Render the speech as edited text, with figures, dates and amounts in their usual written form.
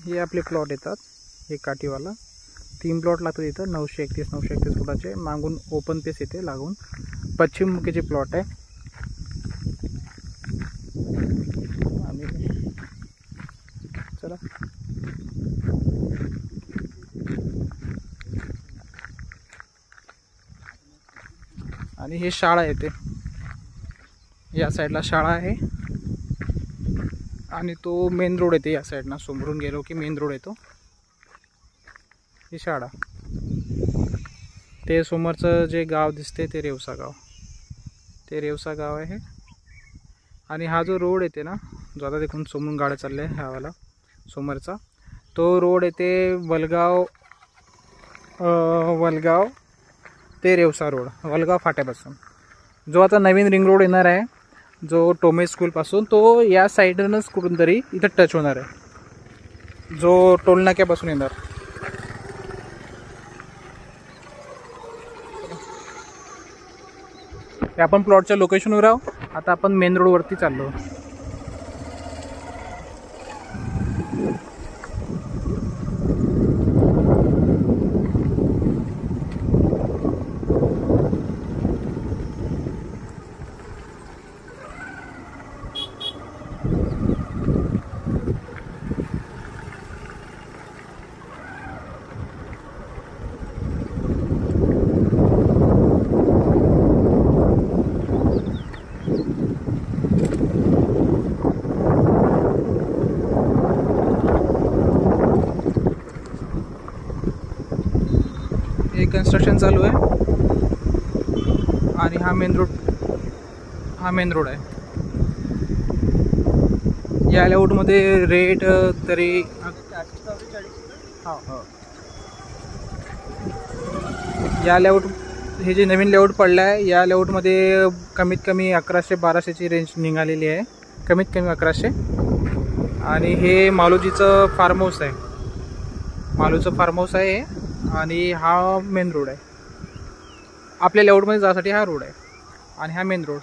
हे आपले प्लॉट येतात, हे काठीवाला 3 प्लॉट लागतात इथं 931 फुटाचे. मागून ओपन पेस येते लागून, पश्चिममुखीचे प्लॉट आहे. आणि चला आणि हे शाळा येते, या साईडला शाळा आहे आणि तो मेन रोड येते या साईडनं. समोरून गेलो की मेन रोड येतो, ही शाळा. ते समोरचं जे गाव दिसते ते रेवसा गाव, ते रेवसा गाव आहे. आणि हा जो रोड येते ना, जो आता तिकडून समोरून गाड्या चालल्या आहे ह्यावाला समोरचा, तो रोड येते वलगाव ते रेवसा रोड, वलगाव फाट्यापासून. जो आता नवीन रिंग रोड येणार आहे, जो टोमे स्कूलपासून, तो या साईडनंच कुठून तरी इथं टच होणार आहे, जो टोलनाक्यापासून येणार. आपण प्लॉटच्या लोकेशनवर आहोत. आता आपण मेन रोडवरती चाललो. कंस्ट्रक्शन चालू आहे आणि हा मेन रोड आहे. या लेआउटमध्ये रेट तरी या लेआउट, हे जे नवीन लेआउट पडलं आहे, या लेआउटमध्ये कमीत कमी 1100-1200ची रेंज निघालेली आहे, कमीत कमी 1100. आणि हे मालोजीचं फार्म हाऊस आहे, मालूचं फार्म हाऊस आहे. आणि हा मेन रोड आहे, आपल्या लेआउटमध्ये जाण्यासाठी हा रोड आहे. आणि हा मेन रोड